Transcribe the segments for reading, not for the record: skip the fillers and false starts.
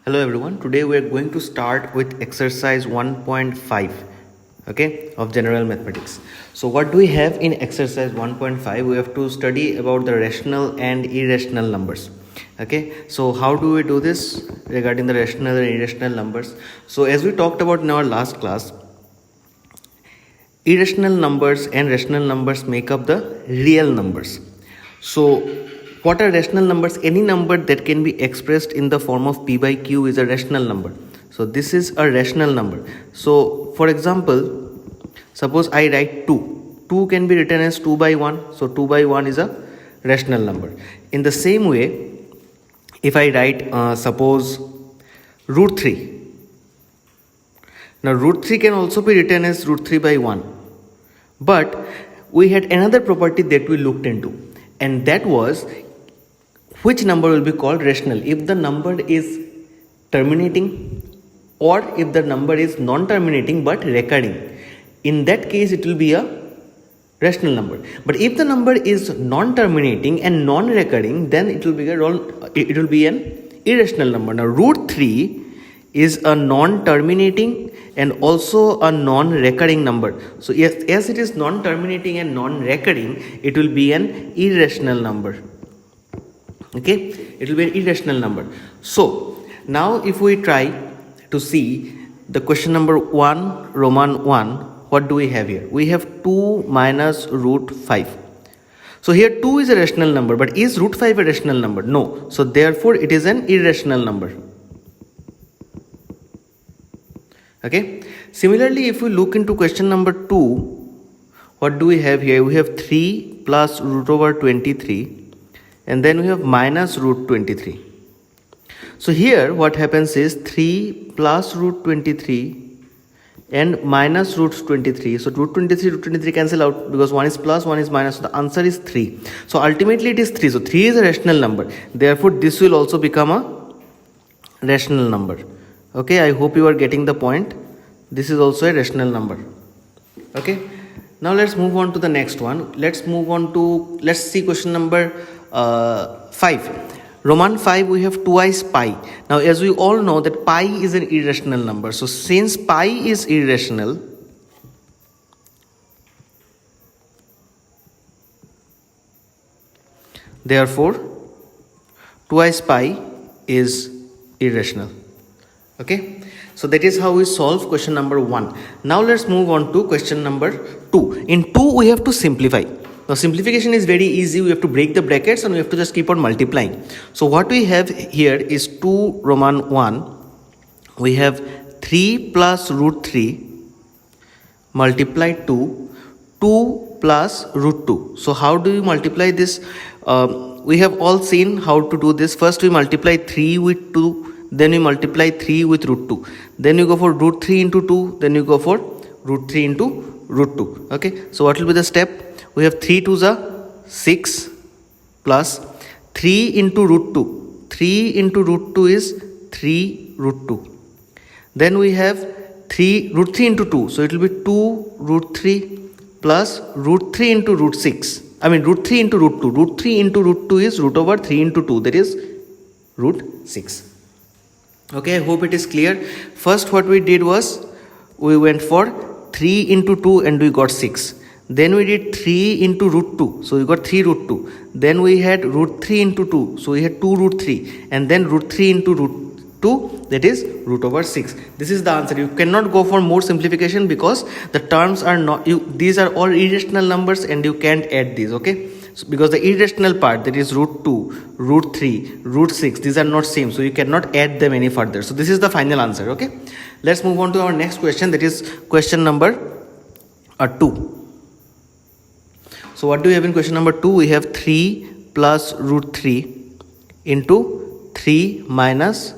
Hello everyone, today we are going to start with exercise 1.5 of general mathematics. So what do we have in exercise 1.5? We have to study about the rational and irrational numbers. So how do we do this regarding the rational and irrational numbers? So as we talked about in our last class, irrational numbers and rational numbers make up the real numbers. So what are rational numbers? Any number that can be expressed in the form of p by q is a rational number. So this is a rational number. So for example, suppose I write 2. 2 can be written as 2 by 1. So 2 by 1 is a rational number. In the same way, if I write suppose root 3. Now root 3 can also be written as root 3 by 1. But we had another property that we looked into, and that was which number will be called rational, if the number is terminating or if the number is non-terminating but recurring. In that case it will be a rational number. But if the number is non-terminating and non-recurring, then it will be an irrational number. Now root 3 is a non-terminating and also a non-recurring number. So yes, as it is non-terminating and non-recurring, it will be an irrational number. It will be an irrational number. So now if we try to see the question number 1, Roman 1, what do we have here? We have 2 minus root 5. So here 2 is a rational number, but is root 5 a rational number? No. So therefore it is an irrational number. Similarly, if we look into question number 2, what do we have here? We have 3 plus root over 23. And then we have minus root 23. So here what happens is 3 plus root 23 and minus root 23. So root 23 cancel out because one is plus, one is minus. So the answer is 3. So ultimately it is 3. So 3 is a rational number. Therefore this will also become a rational number. I hope you are getting the point. This is also a rational number. Now let's move on to the next one. Let's see question number 5. Roman 5, we have twice pi. Now as we all know that pi is an irrational number. So since pi is irrational, therefore twice pi is irrational. So that is how we solve question number 1. Now let's move on to question number 2. In 2 we have to simplify. Now simplification is very easy. We have to break the brackets and we have to just keep on multiplying. So what we have here is 2 Roman 1. We have 3 plus root 3 multiplied 2. 2 plus root 2. So how do you multiply this? We have all seen how to do this. First we multiply 3 with 2. Then we multiply 3 with root 2. Then you go for root 3 into 2. Then you go for root 3 into root 2. So what will be the step? We have 3 2s are 6 plus 3 into root 2. 3 into root 2 is 3 root 2. Then we have root 3 into 2. So it will be 2 root 3 plus root 3 into root 6. Root 3 into root 2. Root 3 into root 2 is root over 3 into 2. That is root 6. I hope it is clear. First what we did was we went for 3 into 2 and we got 6. Then we did 3 into root 2. So we got 3 root 2. Then we had root 3 into 2. So we had 2 root 3. And then root 3 into root 2, that is root over 6. This is the answer. You cannot go for more simplification because the terms are not, these are all irrational numbers and you can't add these. So because the irrational part, that is root 2, root 3, root 6, these are not same. So you cannot add them any further. So this is the final answer. Let's move on to our next question. That is question number 2. So what do we have in question number 2? We have 3 plus root 3 into 3 minus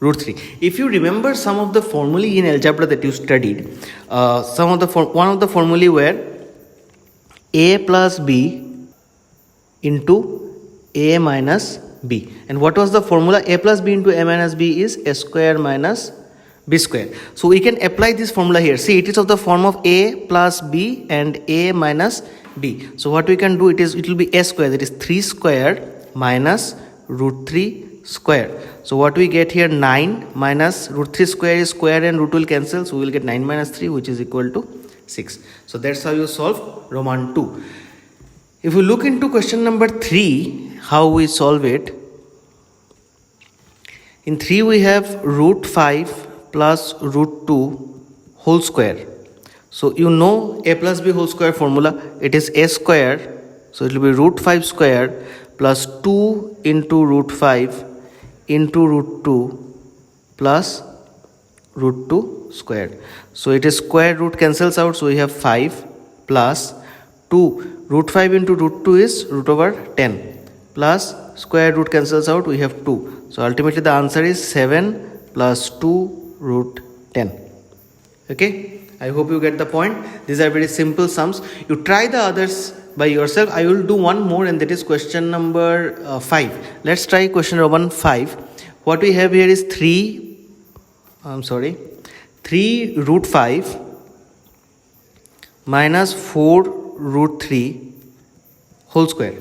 root 3. If you remember some of the formulae in algebra that you studied, one of the formulae were a plus b into a minus b. And what was the formula? A plus b into a minus b is a square minus b square. So we can apply this formula here. See, it is of the form of a plus b and a minus b. So what we can do, it will be a square, that is 3 square minus root 3 square. So what we get here, 9 minus root 3 square is square and root will cancel. So we will get 9 minus 3, which is equal to 6. So that's how you solve Roman 2. If you look into question number 3, how we solve it. In 3 we have root 5 plus root 2 whole square. So you know a plus b whole square formula. It is a square. So it will be root 5 square plus 2 into root 5 into root 2 plus root 2 squared. So it is square root cancels out. So we have 5 plus 2. Root 5 into root 2 is root over 10 plus square root cancels out. We have 2. So ultimately the answer is 7 plus 2 root 10. Okay. I hope you get the point. These are very simple sums. You try the others by yourself. I will do one more, and that is question number 5. Let's try question number 5. What we have here is 3 root 5 minus 4 root 3 whole square.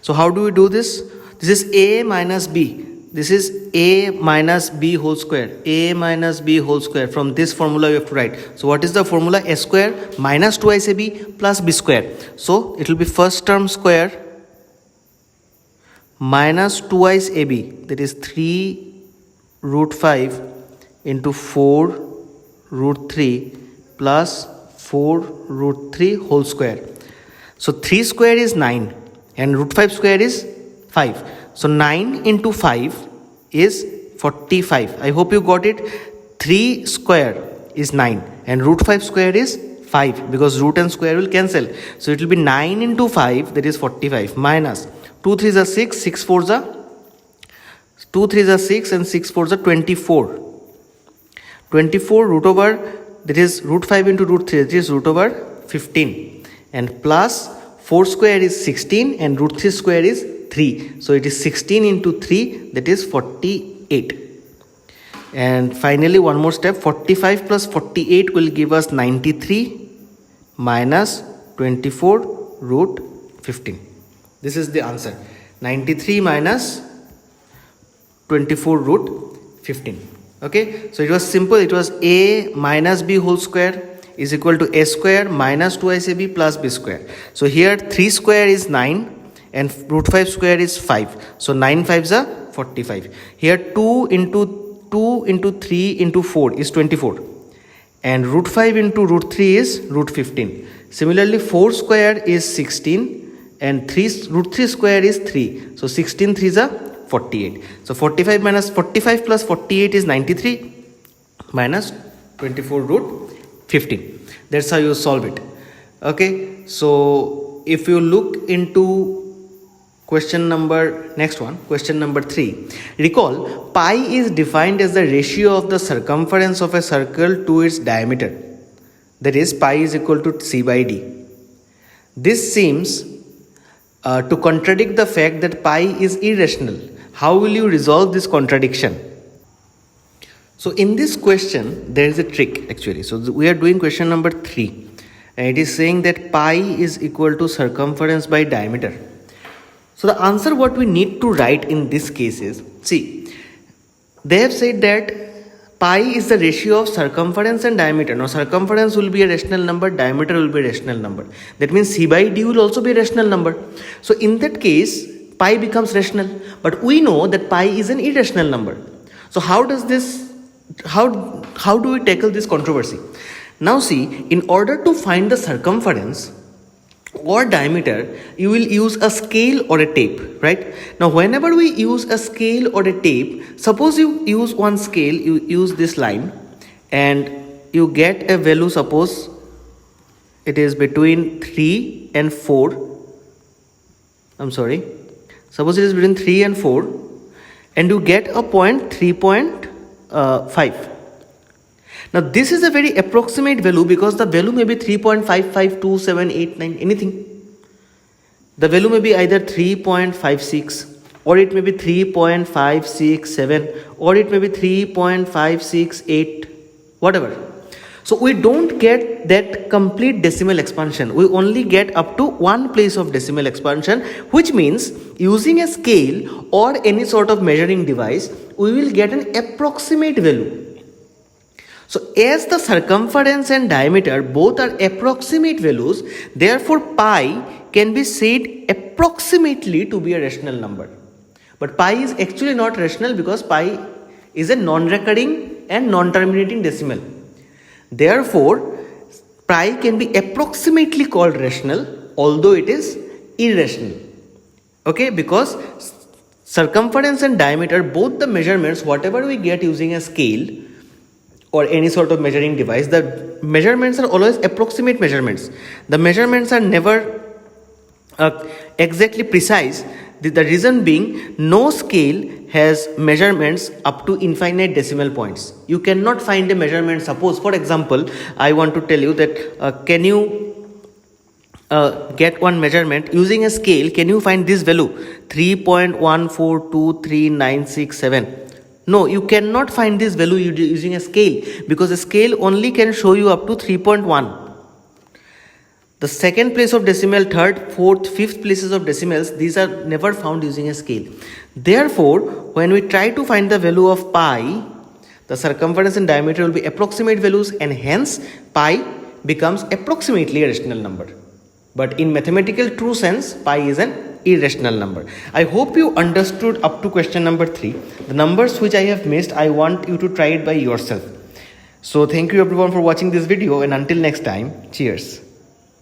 So how do we do this? This is a minus b. This is a minus b whole square. A minus b whole square. From this formula you have to write. So what is the formula? A square minus twice ab plus b square. So it will be first term square minus twice ab. That is 3 root 5 into 4 root 3 plus 4 root 3 whole square. So 3 square is 9 and root 5 square is 5. So 9 into 5 is 45. I hope you got it. 3 square is 9 and root 5 square is 5 because root and square will cancel. So it will be 9 into 5, that is 45, minus 2 3s are 6, 6 4s are 2 3s are 6 and 6 4s are 24. 24 root over, that is root 5 into root 3, that is root over 15, and plus 4 square is 16 and root 3 square is 3. So it is 16 into 3, that is 48. And finally one more step, 45 plus 48 will give us 93 minus 24 root 15. This is the answer. 93 minus 24 root 15. Okay, so it was simple. It was a minus b whole square is equal to a square minus 2ac plus b square. So here 3 square is 9 and root 5 square is 5. So 9 5s are 45. Here 2 into 3 into 4 is 24. And root 5 into root 3 is root 15. Similarly 4 square is 16 and root 3 square is 3. So 16 3s are 48. So 45 plus 48 is 93 minus 24 root 15. That's how you solve it. Okay, so if you look into question number 3. Recall, pi is defined as the ratio of the circumference of a circle to its diameter. That is, pi is equal to c by d. This seems to contradict the fact that pi is irrational. How will you resolve this contradiction? So in this question, there is a trick actually. So we are doing question number 3. And it is saying that pi is equal to circumference by diameter. So the answer what we need to write in this case is, see, they have said that pi is the ratio of circumference and diameter. Now circumference will be a rational number, diameter will be a rational number. That means c by d will also be a rational number. So in that case, pi becomes rational. But we know that pi is an irrational number. So how do we tackle this controversy? Now see, in order to find the circumference or diameter, you will use a scale or a tape, right? Now whenever we use a scale or a tape, suppose you use one scale, you use this line and you get a value, suppose it is between 3 and 4. Suppose it is between 3 and 4 and you get a point 3.5. Now this is a very approximate value because the value may be 3.552789, anything. The value may be either 3.56 or it may be 3.567 or it may be 3.568, whatever. So we don't get get that complete decimal expansion. We only get up to one place of decimal expansion, which means using a scale or any sort of measuring device, we will get an approximate value. So as the circumference and diameter both are approximate values, therefore pi can be said approximately to be a rational number. But pi is actually not rational because pi is a non-recurring and non-terminating decimal. Therefore, pi can be approximately called rational, although it is irrational. Okay, because circumference and diameter, both the measurements, whatever we get using a scale or any sort of measuring device, the measurements are always approximate measurements. The measurements are never exactly precise. The reason being, no scale has measurements up to infinite decimal points. You cannot find a measurement. Suppose, for example, I want to tell you that can you get one measurement using a scale? Can you find this value 3.1423967? No, you cannot find this value using a scale, because a scale only can show you up to 3.1. The second place of decimal, third, fourth, fifth places of decimals, these are never found using a scale. Therefore, when we try to find the value of pi, the circumference and diameter will be approximate values, and hence pi becomes approximately a rational number. But in mathematical true sense, pi is an irrational number. I hope you understood up to question number 3. The numbers which I have missed, I want you to try it by yourself. So thank you everyone for watching this video, and until next time, cheers.